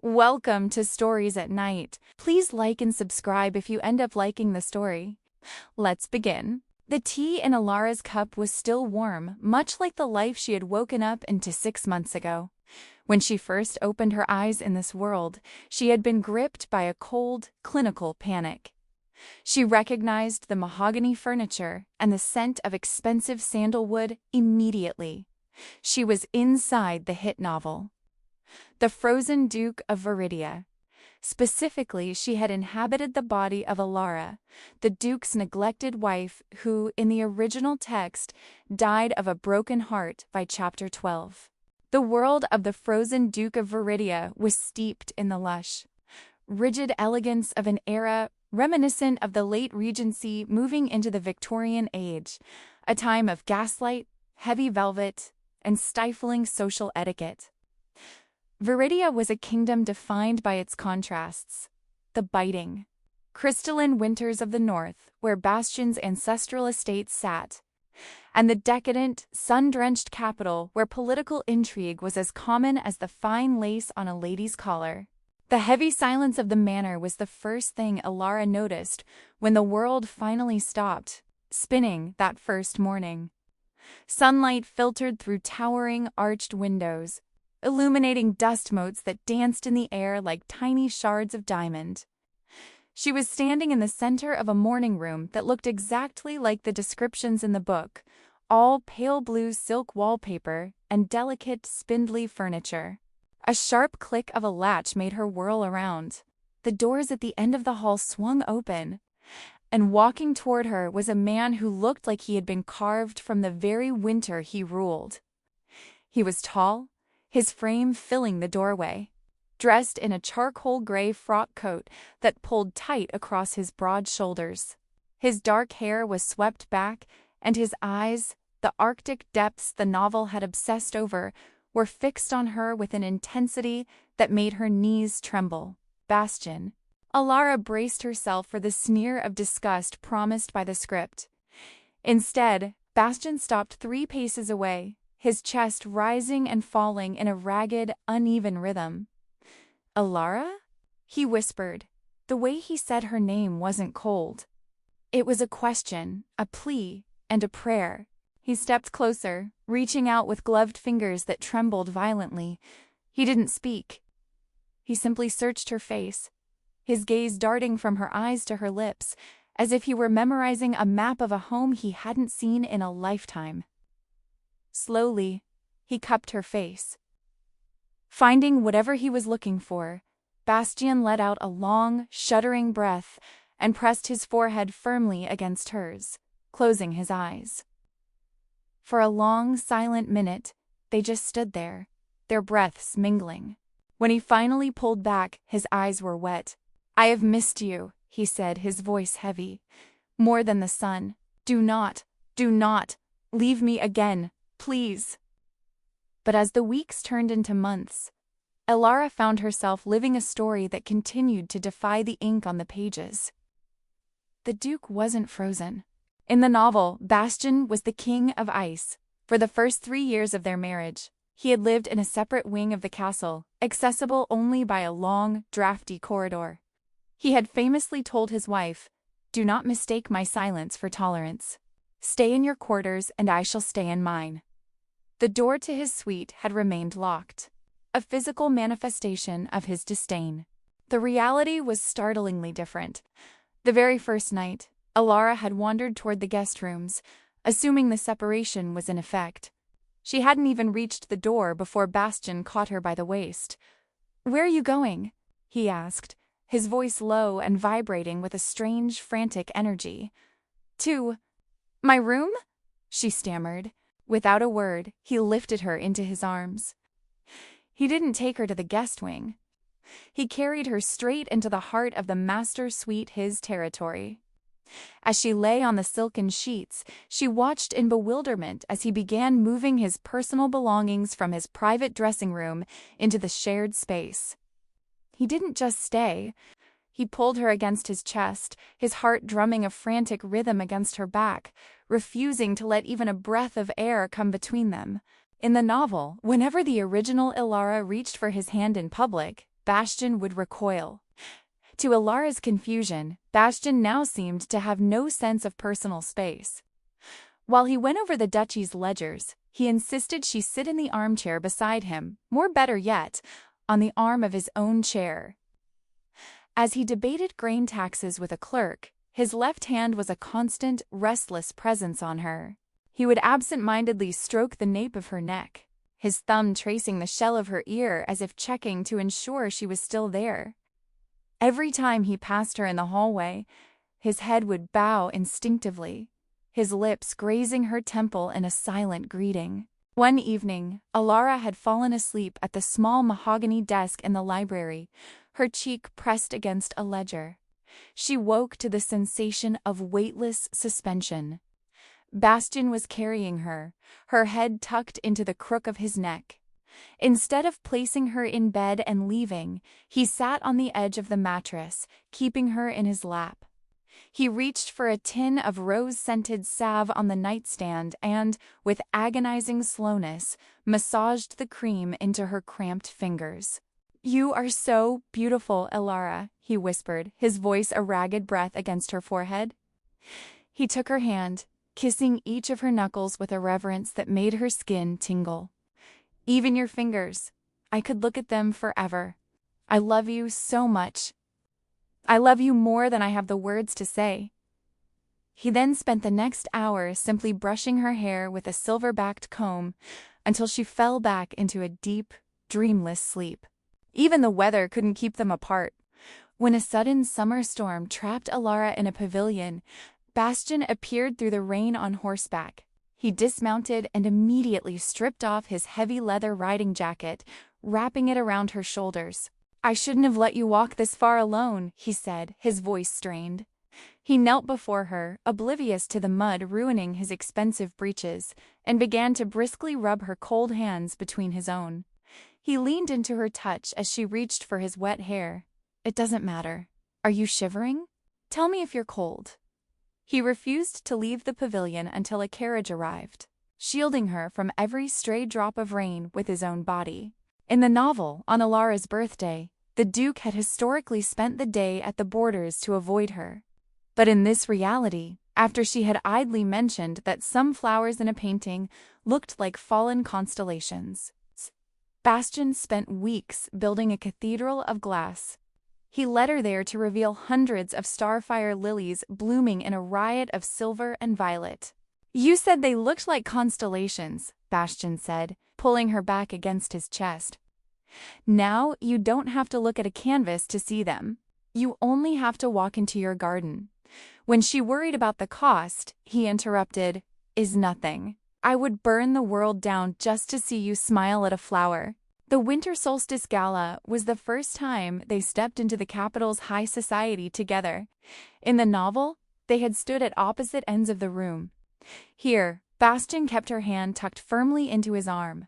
Welcome to Stories at Night. Please like and subscribe if you end up liking the story. Let's begin. The tea in Alara's cup was still warm, much like the life she had woken up into 6 months ago. When she first opened her eyes in this world, she had been gripped by a cold, clinical panic. She recognized the mahogany furniture and the scent of expensive sandalwood immediately. She was inside the hit novel. The Frozen Duke of Viridia. Specifically, she had inhabited the body of Alara, the Duke's neglected wife who, in the original text, died of a broken heart by chapter 12. The world of the Frozen Duke of Viridia was steeped in the lush, rigid elegance of an era reminiscent of the late Regency moving into the Victorian age, a time of gaslight, heavy velvet, and stifling social etiquette. Viridia was a kingdom defined by its contrasts: the biting, crystalline winters of the north, where Bastian's ancestral estate sat, and the decadent, sun-drenched capital where political intrigue was as common as the fine lace on a lady's collar. The heavy silence of the manor was the first thing Alara noticed when the world finally stopped spinning that first morning. Sunlight filtered through towering, arched windows, illuminating dust motes that danced in the air like tiny shards of diamond. She was standing in the center of a morning room that looked exactly like the descriptions in the book, all pale blue silk wallpaper and delicate, spindly furniture. A sharp click of a latch made her whirl around. The doors at the end of the hall swung open, and walking toward her was a man who looked like he had been carved from the very winter he ruled. He was tall, his frame filling the doorway, dressed in a charcoal gray frock coat that pulled tight across his broad shoulders. His dark hair was swept back, and his eyes, the Arctic depths the novel had obsessed over, were fixed on her with an intensity that made her knees tremble. Bastian. Alara braced herself for the sneer of disgust promised by the script. Instead, Bastian stopped 3 paces away, his chest rising and falling in a ragged, uneven rhythm. "Alara?" he whispered. The way he said her name wasn't cold. It was a question, a plea, and a prayer. He stepped closer, reaching out with gloved fingers that trembled violently. He didn't speak. He simply searched her face, his gaze darting from her eyes to her lips, as if he were memorizing a map of a home he hadn't seen in a lifetime. Slowly, he cupped her face. Finding whatever he was looking for, Bastian let out a long, shuddering breath and pressed his forehead firmly against hers, closing his eyes. For a long, silent minute, they just stood there, their breaths mingling. When he finally pulled back, his eyes were wet. "I have missed you," he said, his voice heavy. "More than the sun. Do not leave me again. Please." But as the weeks turned into months, Alara found herself living a story that continued to defy the ink on the pages. The Duke wasn't frozen. In the novel, Bastian was the king of ice. For the first 3 years of their marriage, he had lived in a separate wing of the castle, accessible only by a long, drafty corridor. He had famously told his wife, "Do not mistake my silence for tolerance. Stay in your quarters and I shall stay in mine." The door to his suite had remained locked, a physical manifestation of his disdain. The reality was startlingly different. The very first night, Alara had wandered toward the guest rooms, assuming the separation was in effect. She hadn't even reached the door before Bastian caught her by the waist. "Where are you going?" he asked, his voice low and vibrating with a strange, frantic energy. "To my room?" she stammered. Without a word, he lifted her into his arms. He didn't take her to the guest wing. He carried her straight into the heart of the master suite, his territory. As she lay on the silken sheets, she watched in bewilderment as he began moving his personal belongings from his private dressing room into the shared space. He didn't just stay. He pulled her against his chest, his heart drumming a frantic rhythm against her back, refusing to let even a breath of air come between them. In the novel, whenever the original Alara reached for his hand in public, Bastian would recoil. To Alara's confusion, Bastian now seemed to have no sense of personal space. While he went over the duchy's ledgers, he insisted she sit in the armchair beside him, or better yet, on the arm of his own chair. As he debated grain taxes with a clerk, his left hand was a constant, restless presence on her. He would absent-mindedly stroke the nape of her neck, his thumb tracing the shell of her ear as if checking to ensure she was still there. Every time he passed her in the hallway, his head would bow instinctively, his lips grazing her temple in a silent greeting. One evening, Alara had fallen asleep at the small mahogany desk in the library, her cheek pressed against a ledger. She woke to the sensation of weightless suspension. Bastian was carrying her, her head tucked into the crook of his neck. Instead of placing her in bed and leaving, he sat on the edge of the mattress, keeping her in his lap. He reached for a tin of rose-scented salve on the nightstand and, with agonizing slowness, massaged the cream into her cramped fingers. "You are so beautiful, Alara," he whispered, his voice a ragged breath against her forehead. He took her hand, kissing each of her knuckles with a reverence that made her skin tingle. "Even your fingers. I could look at them forever. I love you so much. I love you more than I have the words to say." He then spent the next hour simply brushing her hair with a silver-backed comb until she fell back into a deep, dreamless sleep. Even the weather couldn't keep them apart. When a sudden summer storm trapped Alara in a pavilion, Bastian appeared through the rain on horseback. He dismounted and immediately stripped off his heavy leather riding jacket, wrapping it around her shoulders. "I shouldn't have let you walk this far alone," he said, his voice strained. He knelt before her, oblivious to the mud ruining his expensive breeches, and began to briskly rub her cold hands between his own. He leaned into her touch as she reached for his wet hair. "It doesn't matter. Are you shivering? Tell me if you're cold." He refused to leave the pavilion until a carriage arrived, shielding her from every stray drop of rain with his own body. In the novel, on Alara's birthday, the Duke had historically spent the day at the borders to avoid her. But in this reality, after she had idly mentioned that some flowers in a painting looked like fallen constellations, Bastian spent weeks building a cathedral of glass. He led her there to reveal hundreds of starfire lilies blooming in a riot of silver and violet. "You said they looked like constellations," Bastian said, pulling her back against his chest. "Now you don't have to look at a canvas to see them. You only have to walk into your garden." When she worried about the cost, he interrupted, "Is nothing. I would burn the world down just to see you smile at a flower." The Winter Solstice Gala was the first time they stepped into the capital's high society together. In the novel, they had stood at opposite ends of the room. Here, Bastian kept her hand tucked firmly into his arm.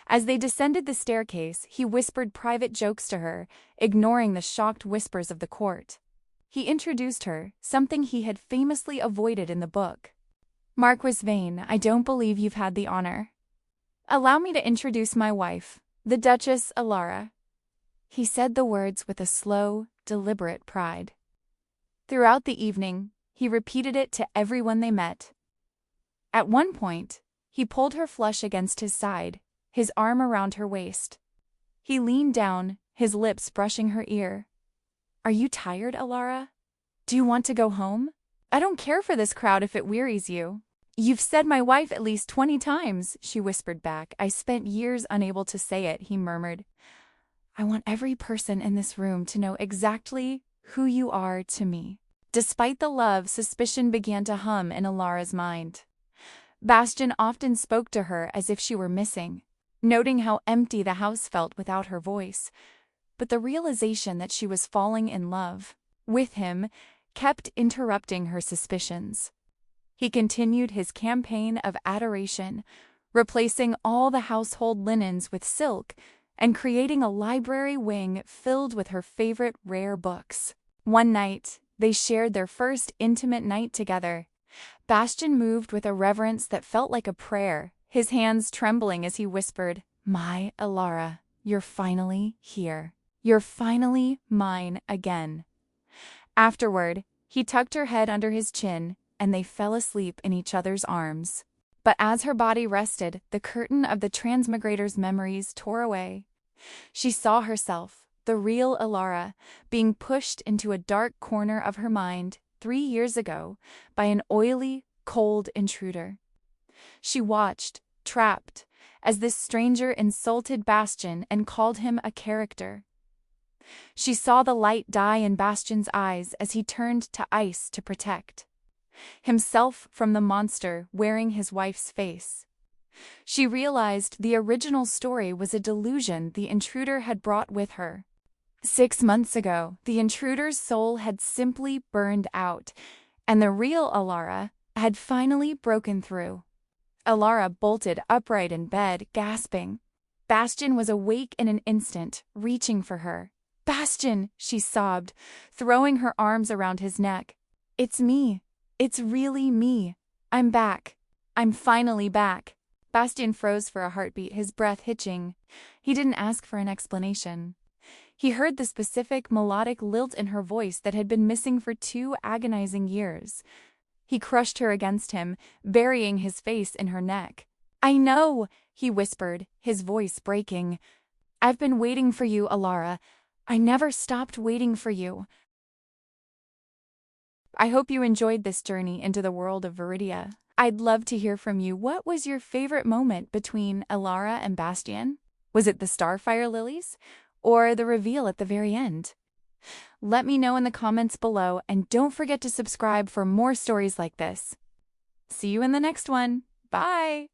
As they descended the staircase, he whispered private jokes to her, ignoring the shocked whispers of the court. He introduced her, something he had famously avoided in the book. "Marquis Vane, I don't believe you've had the honor. Allow me to introduce my wife, the Duchess Alara." He said the words with a slow, deliberate pride. Throughout the evening, he repeated it to everyone they met. At one point, he pulled her flush against his side, his arm around her waist. He leaned down, his lips brushing her ear. "Are you tired, Alara? Do you want to go home? I don't care for this crowd if it wearies you." "You've said my wife at least 20 times, she whispered back. "I spent years unable to say it," he murmured. "I want every person in this room to know exactly who you are to me." Despite the love, suspicion began to hum in Alara's mind. Bastian often spoke to her as if she were missing, noting how empty the house felt without her voice. But the realization that she was falling in love with him kept interrupting her suspicions. He continued his campaign of adoration, replacing all the household linens with silk and creating a library wing filled with her favorite rare books. One night, they shared their first intimate night together. Bastian moved with a reverence that felt like a prayer, his hands trembling as he whispered, "My Alara, you're finally here." You're finally mine again." Afterward, he tucked her head under his chin, and they fell asleep in each other's arms. But as her body rested, the curtain of the transmigrator's memories tore away. She saw herself, the real Alara, being pushed into a dark corner of her mind 3 years ago by an oily, cold intruder. She watched, trapped, as this stranger insulted Bastian and called him a character. She saw the light die in Bastian's eyes as he turned to ice to protect himself from the monster wearing his wife's face. She realized the original story was a delusion the intruder had brought with her. 6 months ago, the intruder's soul had simply burned out, and the real Alara had finally broken through. Alara bolted upright in bed, gasping. Bastian was awake in an instant, reaching for her. "Bastian," she sobbed, throwing her arms around his neck. "It's me. It's really me. I'm back. I'm finally back." Bastian froze for a heartbeat, his breath hitching. He didn't ask for an explanation. He heard the specific melodic lilt in her voice that had been missing for 2 agonizing years. He crushed her against him, burying his face in her neck. "I know," he whispered, his voice breaking. "I've been waiting for you, Alara. I never stopped waiting for you." I hope you enjoyed this journey into the world of Viridia. I'd love to hear from you. What was your favorite moment between Alara and Bastian? Was it the starfire lilies? Or the reveal at the very end? Let me know in the comments below, and don't forget to subscribe for more stories like this. See you in the next one. Bye!